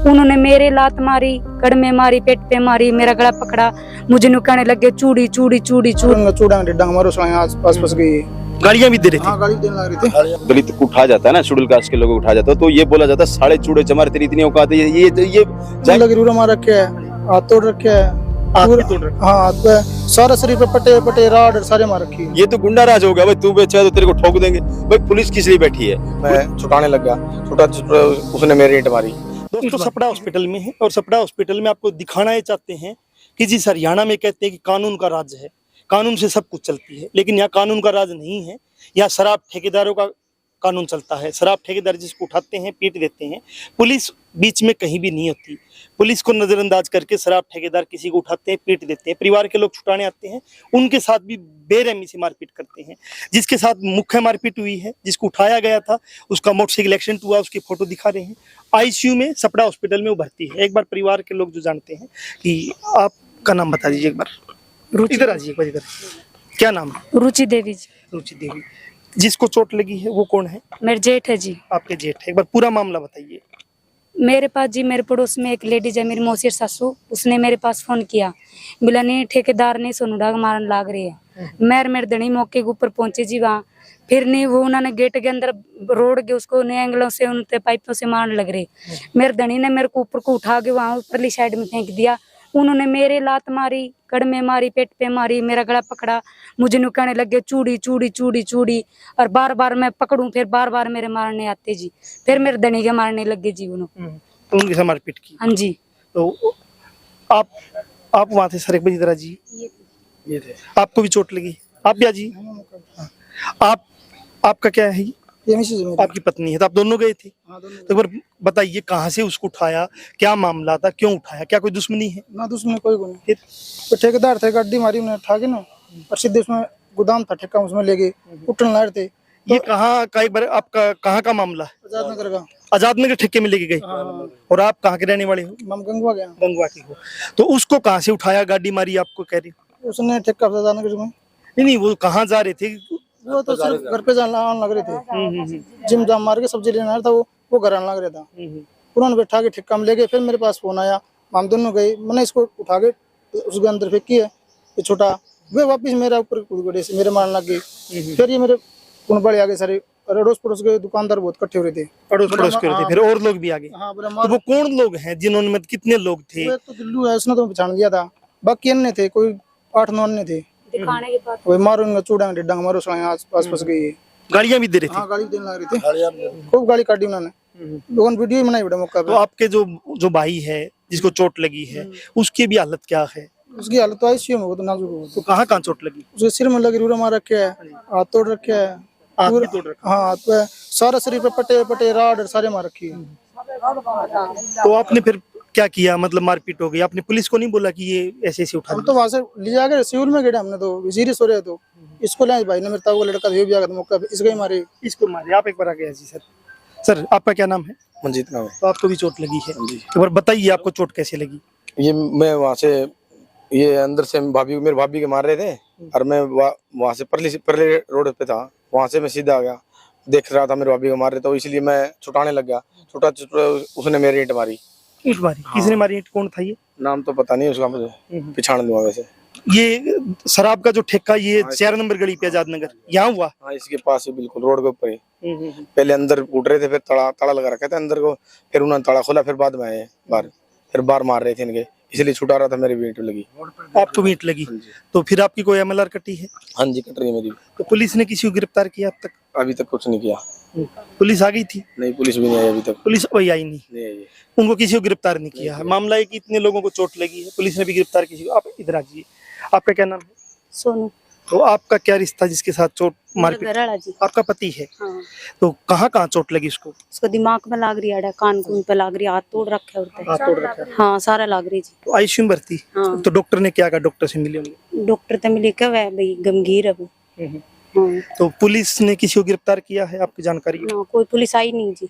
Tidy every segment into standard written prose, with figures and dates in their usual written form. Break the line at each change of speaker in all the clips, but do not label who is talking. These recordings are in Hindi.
उन्होंने मेरे लात मारी, कड़ में मारी, पेट पे मारी, मेरा गला पकड़ा, मुझे नुकाने लगे चूड़ी चूड़ी चूड़ी चूड़ी
चूड़ा डंग मारो आस-पास गई।
गालियां भी दे रहे थे।
हाँ, गाली देने लग रहे थे।
दलित को उठा जाता है ना, शेड्यूल कास्ट के लोगों को उठा जाता है, तो ये बोला जाता है साढ़े चूड़े चमार तेरी इतनी औकात है, ये
लगी रूरा मार रखे है, हाथ तोड़ रखे है, हाँ हाथ पे सारा शरीर पे पटे पटे राड सारे मार रखी है।
ये तो गुंडा राज हो गया भाई, तू बेचा तो तेरे को ठोक देंगे भाई। पुलिस किस लिए बैठी है?
मैं छुटाने लगा, छुटा उसने मेरी ईंट मारी।
दोस्तों सपड़ा हॉस्पिटल में है और सपड़ा हॉस्पिटल में आपको दिखाना ये चाहते हैं कि जिस हरियाणा में कहते हैं कि कानून का राज है, कानून से सब कुछ चलती है, लेकिन यहाँ कानून का राज नहीं है। यहाँ शराब ठेकेदारों का कानून चलता है। शराब ठेकेदार जिसको उठाते हैं, पीट देते हैं, पुलिस बीच में कहीं भी नहीं होती। पुलिस को नजरअंदाज करके शराब ठेकेदार किसी को उठाते हैं, पीट देते हैं। परिवार के लोग छुटाने आते हैं, उनके साथ भी बेरहमी से मारपीट करते हैं। जिसके साथ मुख्य मारपीट हुई है, जिसको उठाया गया था, उसका मोटरसाइकिल एक्सीडेंट हुआ, उसकी फोटो दिखा रहे हैं। आईसीयू में सपड़ा हॉस्पिटल में वो भर्ती है। एक बार परिवार के लोग जो जानते हैं कि आपका नाम बता दीजिए एक बार। इधर आ जाइए, एक बार इधर। क्या नाम है?
रुचि देवी जी।
रुचि देवी। जिसको चोट लगी है वो कौन है?
मेरे जेठ है जी।
आपके जेठ है। एक बार पूरा मामला बताइए।
मेरे पास जी, मेरे पड़ोस में एक लेडीज है, मेरी मौसी सासू, उसने मेरे पास फोन किया, बोला नहीं ठेकेदार ने सोनू डाग मारन लाग रही है। मेरे धनी मौके के ऊपर पहुंचे जी वहाँ, फिर नहीं वो उन्होंने गेट के अंदर रोड के उसको नए एंगलों से उनके पाइपों से मारने लग रहे। मेरे धनी ने मेरे को ऊपर को उठा के वहाँ ऊपरली साइड में फेंक दिया। उन्होंने मेरे लात मारी, कड़ में मारी, पेट पे मारी, मेरा गला पकड़ा, मुझे नुकाने लगे चूड़ी चूड़ी चूड़ी चूड़ी, और बार बार मैं पकड़ूं, फिर बार बार मेरे मारने आते जी, फिर मेरे धनी के मारने लगे जी उन्होंने।
तो उनके साथ मारपीट की।
हाँ जी।
तो आप वहाँ थे सर, एक बजी तरह जी ये थे। आपको भी चोट लगी? आप भी जी? आपका क्या है?
ये मिसेज मेरी।
आपकी पत्नी है। तो आप दोनों गए थे?
हाँ, दोनों।
तो एक बार बताइए कहाँ से उसको उठाया, क्या मामला था, क्यों उठाया, क्या कोई दुश्मनी है?
ना दुश्मन कोई को नहीं। तो ठेकेदार थे, गड्डी मारी उन्हें उठा के ना, और सीधे उसमें गोदाम था ठेका, उसमें ले गए, उठने लाए थे।
ये कहाँ का, एक बार आपका कहाँ का मामला है?
आजाद नगर का।
आजाद नगर ठेके में लेके गए। और आप कहाँ के रहने वाले हो?
हम गंगवा गया।
गंगवा के हो। तो उसको कहाँ से उठाया, गाड़ी मारी आपको कह रही?
उसने ठेका आजाद नगर में।
नहीं, वो कहाँ जा रहे थे?
वो तो सिर्फ घर पे जाने लग रहे थे। जिम जाम मार के सब्जी लेने आया था, वो घर आने लग रहा था। उन्होंने बैठा के ठेका में ले गए। फिर मेरे पास फोन आया, हम दोनों गए, मैंने इसको उठा के उसके अंदर फेंकी है, ये छोटा, वे वापिस मेरा ऊपर कूद गए, मेरे मारने लग गई। फिर ये मेरे बड़े आगे सारे अड़ोस पड़ोस के दुकानदार बहुत इकट्ठे हो रहे थे।
अड़ोस पड़ोस के होते, फिर और लोग भी आगे।
हाँ,
तो वो कौन लोग हैं जिन्होंने, मतलब कितने लोग थे?
एक तो दिल्लू है, उसने तो पहचान दिया था, बाकी अन्य थे, कोई 8-9 अन्य थे।
दिखाने के बाद
वही मारो चूड़ा डंग मारो आस-पास गई।
गालियां भी दे रहे थे?
हाँ, गाली देने लग रहे थे, खूब गाली काटी उन्होंने। लोगों ने वीडियो बनाई बड़ा मौका
तो
पे।
आपके जो भाई है जिसको चोट लगी है, उसकी भी हालत क्या है?
उसकी हालत तो आईसीयू में, बहुत नाजुक है।
तो कहाँ चोट लगी?
उसके सिर में लगी रूरा मार रखे है, हाथ तोड़ रखे है,
हाथ भी तोड़ रखा?
हाँ, हाथ पे सारा शरीर पे पटे पटे राड सारे मार रखी है।
तो आपने फिर क्या किया, मतलब मारपीट हो गई, आपने पुलिस को नहीं बोला कि ये ऐसे ऐसे उठा
हम तो वहां से लिया गए, सिविल में गए हमने, तो सीरियस हो रहे तो इसको लाए भाई ने, मेरे ताऊ का लड़का भी आ गया मौका पे, इसको ही मारे।
इसको मारे? आप एक बार आ गए जी सर। सर आपका क्या नाम है?
मंजीत नाम है।
तो आपको भी चोट लगी है? एक बार बताइए आपको चोट कैसे लगी?
ये मैं वहाँ से, ये अंदर से मेरे भाभी के मार रहे थे, और मैं वहाँ से परली रोड पे था, वहाँ से मैं सीधा आ गया, देख रहा था मेरे भाभी को मार रहे, तो इसलिए मैं छुटाने लग गया। छुटा उसने मेरी ईंट मारी।
ईंट मारी? किसने मारी ईंट? कौन था ये?
नाम तो पता नहीं उसका, मुझे पिछाड़ दूंगा वैसे।
ये शराब का जो ठेका, ये 4 नंबर गली पे आजाद नगर, यहाँ हुआ?
हाँ, इसके पास ही, बिल्कुल रोड के ऊपर ही। पहले अंदर कूट रहे थे, फिर ताला लगा रखा था अंदर को, फिर उन्होंने ताला खोला, फिर बाद में आए बाहर, फिर बार मार रहे थे इनके, इसलिए छुटा रहा था, मेरी ईंट लगी।
आपको भी ईंट लगी? तो फिर आपकी कोई एमएलआर कटी है?
हाँ जी, कट रही है मेरी।
तो पुलिस ने किसी को गिरफ्तार किया अब तक?
अभी तक कुछ नहीं किया।
पुलिस आ गई थी?
नहीं, पुलिस भी नहीं आई अभी तक।
पुलिस वही आई नहीं?
नहीं आई।
उनको किसी को गिरफ्तार नहीं किया है। मामला है कि इतने लोगों को चोट लगी है, पुलिस ने भी गिरफ्तार किसी को। आप इधर आ जाइए। आपका क्या नाम है?
सोनू।
तो आपका क्या रिश्ता जिसके साथ चोट मारपीट?
घराड़ा जी।
आपका पति है?
हाँ।
तो कहाँ चोट लगी उसको?
उसको दिमाग में लाग रही है, कान कून पे लाग रही है, हाथ तोड़ रखे है।
हाथ तोड़ रखा है?
हाँ, सारा लाग रही जी।
तो आईसीयू में भर्ती?
हाँ।
तो डॉक्टर ने क्या कहा? डॉक्टर से मिले होंगे?
डॉक्टर तो मिले क्या वह भाई गंभीर है वो। हाँ।
तो पुलिस ने किसी को गिरफ्तार किया है आपकी जानकारी है?
ना, कोई पुलिस आई नहीं जी।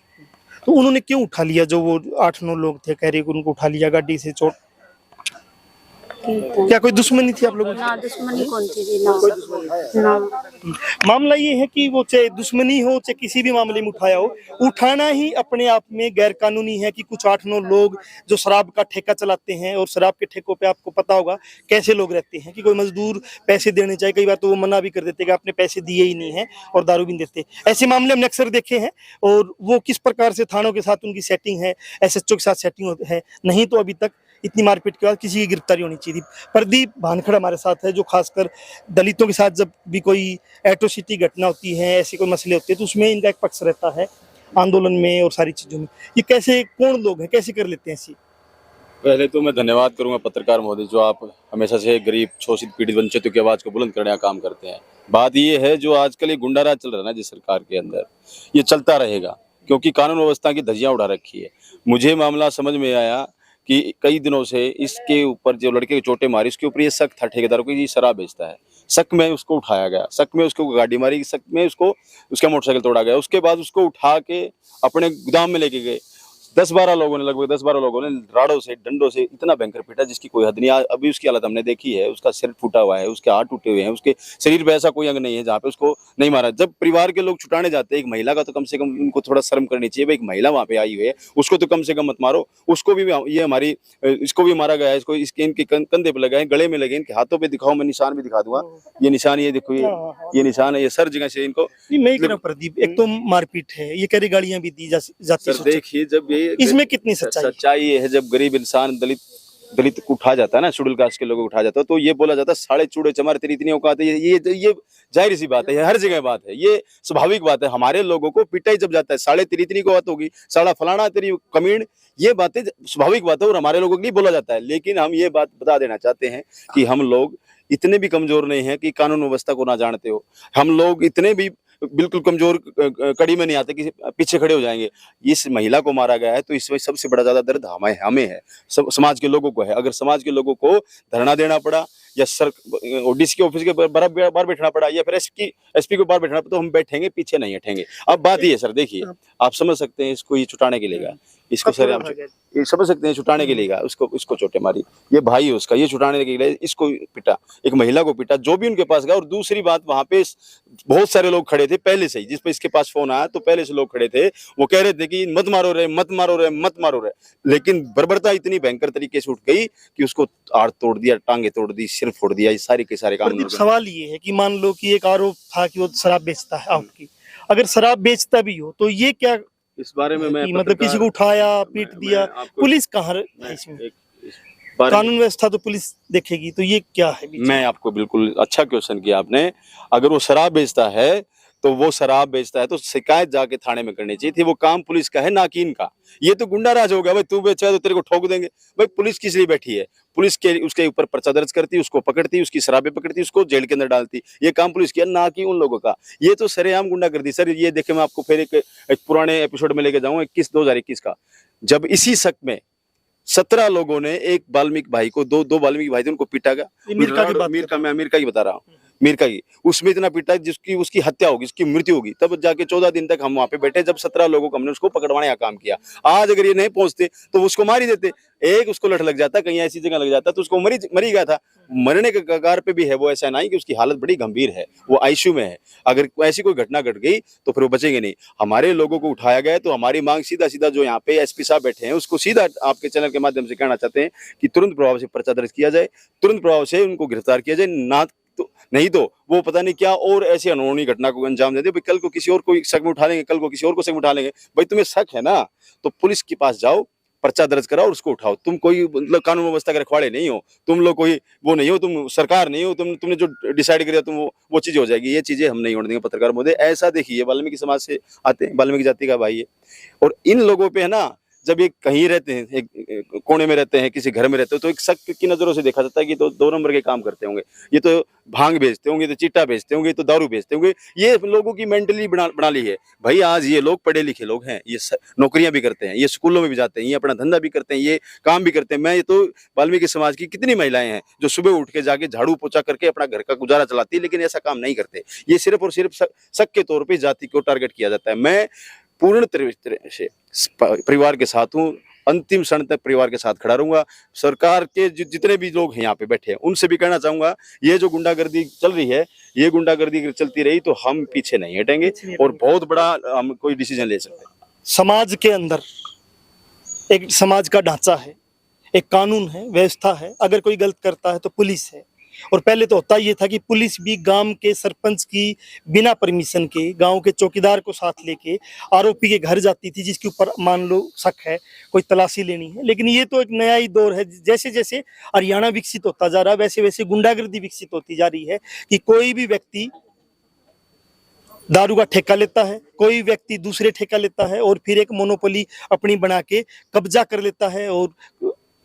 तो उन्होंने क्यों उठा लिया? जो वो 8-9 लोग थे, कह रहे उनको उठा लिया गाड़ी से, चोट क्या कोई दुश्मनी थी आप लोगों की?
ना दुश्मनी कौन थी जी, ना ना।
मामला ये है कि वो चाहे दुश्मनी हो चाहे किसी भी मामले में उठाया हो, उठाना ही अपने आप में गैर कानूनी है कि कुछ 8-9 लोग जो शराब का ठेका चलाते हैं, और शराब के ठेकों पे आपको पता होगा कैसे लोग रहते हैं कि कोई मजदूर पैसे देने चाहिए, कई बार तो वो मना भी कर देते कि आपने पैसे दिए ही नहीं है और दारू भी नहीं देते। ऐसे मामले हमने अक्सर देखे हैं, और वो किस प्रकार से थानों के साथ उनकी सेटिंग है, SHO के साथ सेटिंग है, नहीं तो अभी तक इतनी मारपीट के बाद किसी की गिरफ्तारी होनी चाहिए थी। प्रदीप भानखड़ हमारे साथ है, जो खासकर दलितों के साथ जब भी कोई एट्रोसिटी घटना होती है, ऐसे कोई मसले होते हैं, तो उसमें इनका एक पक्ष रहता है आंदोलन में और सारी चीजों में। ये कैसे, कौन लोग हैं, कैसे कर लेते हैं ऐसी?
पहले तो मैं धन्यवाद करूंगा पत्रकार महोदय, जो आप हमेशा से गरीब, शोषित, पीड़ित, वंचितों की आवाज को बुलंद करने का काम करते हैं। बात ये है, जो आजकल ये गुंडाराज चल रहा है ना जिस सरकार के अंदर, ये चलता रहेगा, क्योंकि कानून व्यवस्था की धज्जियां उड़ा रखी है। मुझे मामला समझ में आया कि कई दिनों से इसके ऊपर जो लड़के की चोटें मारी, उसके ऊपर ये शक था ठेकेदारों को, ये शराब बेचता है। शक में उसको उठाया गया, शक में उसको गाड़ी मारी, शक में उसको उसका मोटरसाइकिल तोड़ा गया। उसके बाद उसको उठा के अपने गोदाम में लेके गए। 10-12 लोगों ने, लगभग 10-12 लोगों ने राड़ों से, डंडों से इतना भयंकर पीटा जिसकी कोई हद नहीं। अभी उसकी हालत हमने देखी है, उसका सिर फूटा हुआ है, उसके हाथ टूटे हुए हैं, उसके शरीर पे ऐसा कोई अंग नहीं है जहाँ पे उसको नहीं मारा। जब परिवार के लोग छुटाने जाते हैं एक महिला का, तो कम से कम उनको थोड़ा शर्म करनी चाहिए। भाई, एक महिला वहाँ पे आई हुई है, उसको तो कम से कम मत मारो। उसको भी ये हमारी, इसको भी मारा गया है, इसको, इसके इनके कंधे पे लगे, गले में लगे, इनके हाथों पे दिखाओ, मैं निशान भी दिखा दूंगा। ये निशान, ये देखो, ये निशान है, ये सर जगह से इनको।
नहीं, मैं कह रहा हूं प्रदीप, एक तो मारपीट है, ये कह रही गाड़ियां भी दी जाती
सर देखिए, जब ये
इसमें कितनी
सच्चाई ये है, जब गरीब इंसान, दलित को उठा जाता है ना, शेड्यूल कास्ट के लोगों को उठा जाता है, तो ये बोला जाता है साले चूड़े चमार तेरी इतनी औकात है। ये जाहिर सी बात है, ये हर जगह बात है, ये स्वाभाविक बात है। हमारे लोगों को पिटाई जब जाता है, साले तेरी इतनी को बात होगी, साला फलाना तेरी कमीण, ये बातें स्वाभाविक बात है और हमारे लोगों के लिए बोला जाता है। लेकिन हम ये बात बता देना चाहते हैं कि हम लोग इतने भी कमजोर नहीं है कि कानून व्यवस्था को ना जानते हो। हम लोग इतने भी बिल्कुल कमजोर कड़ी में नहीं आते कि पीछे खड़े हो जाएंगे। इस महिला को मारा गया है, तो इसमें सबसे बड़ा ज्यादा दर्द हमें है, समाज के लोगों को है। अगर समाज के लोगों को धरना देना पड़ा, या डीसी के ऑफिस के बाहर बैठना पड़ा, या फिर एसपी के बाहर बैठना पड़ा, तो हम बैठेंगे, पीछे नहीं हटेंगे। अब बात ये है सर, देखिए आप समझ सकते हैं, इसको ये छुटाने के लिए, इसको सर हम ये समझ सकते हैं, छुटाने के लिए उसको चोटें मारी, ये भाई है उसका, ये छुटाने के लिए इसको पिटा, एक महिला को पिटा, जो भी उनके पास गया। और दूसरी बात, वहां पे बहुत सारे लोग खड़े थे पहले से ही, जिस पे इसके पास फोन आया तो पहले से लोग खड़े थे, वो कह रहे थे कि मत मारो रे, मत मारो रे, मत मारो रे। लेकिन बर्बरता इतनी भयंकर तरीके से उठ गई कि उसको आड़ तोड़ दिया, टांगे तोड़ दी, सिर फोड़ दिया, ये सारे के सारे काम।
सवाल ये है कि मान लो कि एक आरोप था कि वो शराब बेचता है आपकी, अगर शराब बेचता भी हो तो ये क्या,
इस बारे में मैं
मतलब किसी को उठाया, पीट दिया, पुलिस कहाँ है इसमें? कानून व्यवस्था तो पुलिस देखेगी, तो ये क्या है?
मैं आपको बिल्कुल अच्छा क्वेश्चन किया आपने। अगर वो शराब बेचता है तो शिकायत जाके थाने में करनी चाहिए थी। वो काम पुलिस का है, ना कि इनका। ये तो गुंडाराज हो गया, भाई तू बेचा है तो तेरे को ठोक देंगे। भाई पुलिस किस लिए बैठी है? पुलिस के उसके ऊपर पर्चा दर्ज करती, उसको पकड़ती, उसकी शराबें पकड़ती, उसको जेल के अंदर डालती। ये काम पुलिस किया, ना कि उन लोगों का। ये तो सरेआम गुंडागर्दी सर। ये देखे, मैं आपको फिर एक पुराने एपिसोड में लेके जाऊंगा, 2021 का, जब इसी शक में 17 लोगों ने एक वाल्मीकि भाई को, दो वाल्मीकि भाई थे, उनको पीटा गया। मीर का बता रहा हूँ, मीर का ही, उसमें इतना पीटा जिसकी उसकी हत्या होगी, उसकी मृत्यु होगी। तब जाके 14 दिन तक हम वहां पे बैठे, जब 17 लोगों को हमने उसको पकड़वाने का काम किया। आज अगर ये नहीं पहुंचते तो उसको मार ही देते। एक उसको लठ लग जाता, कहीं ऐसी जगह लग जाता तो उसको मरी गया था, मरने के कगार पे भी है वो। ऐसा नहीं कि उसकी हालत बड़ी गंभीर है, वो आईसीयू में है। अगर ऐसी कोई घटना घट गई तो फिर वो बचेंगे नहीं। हमारे लोगों को उठाया गया, तो हमारी मांग सीधा जो यहाँ पे एसपी साहब बैठे हैं, उसको सीधा आपके चैनल के माध्यम से कहना चाहते हैं कि तुरंत प्रभाव से पर्चा दर्ज किया जाए, तुरंत प्रभाव से उनको गिरफ्तार किया जाए। नहीं तो वो पता नहीं क्या और ऐसी अनहोनी घटना को अंजाम दे दे। कल को किसी और को शक में उठा लेंगे, कल को किसी और को शक में उठा लेंगे। भाई तुम्हें शक है ना, तो पुलिस के पास जाओ, पर्चा दर्ज कराओ और उसको उठाओ। तुम कोई मतलब कानून व्यवस्था के रखवाले नहीं हो, तुम लोग कोई वो नहीं हो, तुम सरकार नहीं हो, तुमने जो डिसाइड किया तुम वो चीजें हो जाएगी। ये चीजें हम नहीं होने देंगे पत्रकार महोदय। ऐसा देखिए, वाल्मीकि समाज से आते हैं, वाल्मीकि जाति का भाई है, और इन लोगों पे है ना, जब ये कहीं रहते हैं, एक कोने में रहते हैं, किसी घर में रहते हो, तो एक शक की नजरों से देखा जाता है कि तो 2 नंबर के काम करते होंगे, ये तो भांग बेचते होंगे, तो चिट्टा बेचते होंगे, तो दारू बेचते होंगे। ये लोगों की मेंटली बना ली है। भाई आज ये लोग पढ़े लिखे लोग हैं, ये नौकरियां भी करते हैं, ये स्कूलों में भी जाते हैं, ये अपना धंधा भी करते हैं, ये काम भी करते हैं। मैं ये तो वाल्मीकि समाज की कितनी महिलाएं हैं जो सुबह उठ के जाके झाड़ू पोछा करके अपना घर का गुजारा चलाती है, लेकिन ऐसा काम नहीं करते। ये सिर्फ और सिर्फ शक के तौर पर जाति को टारगेट किया जाता है। मैं पूर्ण तरह से परिवार के साथ हूँ, अंतिम क्षण तक परिवार के साथ खड़ा रहूंगा। सरकार के जितने भी लोग हैं यहाँ पे बैठे हैं उनसे भी कहना चाहूंगा, ये जो गुंडागर्दी चल रही है, ये गुंडागर्दी अगर चलती रही तो हम पीछे नहीं हटेंगे और बहुत बड़ा हम कोई डिसीजन ले सकते हैं।
समाज के अंदर एक समाज का ढांचा है, एक कानून है, व्यवस्था है। अगर कोई गलत करता है तो पुलिस है। और पहले तो होता ये था कि पुलिस भी गांव के सरपंच की बिना परमिशन के, गांव के चौकीदार को साथ लेके आरोपी के घर जाती थी जिसके ऊपर मान लो शक है, कोई तलाशी लेनी है। लेकिन ये तो एक नया ही दौर है। जैसे जैसे हरियाणा विकसित होता जा रहा है वैसे वैसे गुंडागर्दी विकसित होती जा रही है कि कोई भी व्यक्ति दारू का ठेका लेता है, कोई व्यक्ति दूसरे ठेका लेता है और फिर एक मोनोपोली अपनी बना के कब्जा कर लेता है और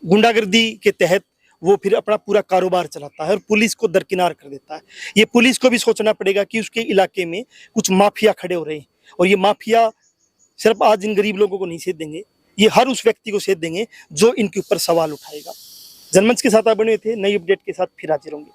गुंडागर्दी के तहत वो फिर अपना पूरा कारोबार चलाता है और पुलिस को दरकिनार कर देता है। ये पुलिस को भी सोचना पड़ेगा कि उसके इलाके में कुछ माफिया खड़े हो रहे हैं और ये माफिया सिर्फ आज इन गरीब लोगों को नहीं सेध देंगे, ये हर उस व्यक्ति को सेध देंगे जो इनके ऊपर सवाल उठाएगा। जनमंच के साथ आप बने थे, नई अपडेट के साथ फिर हाजिर होंगे।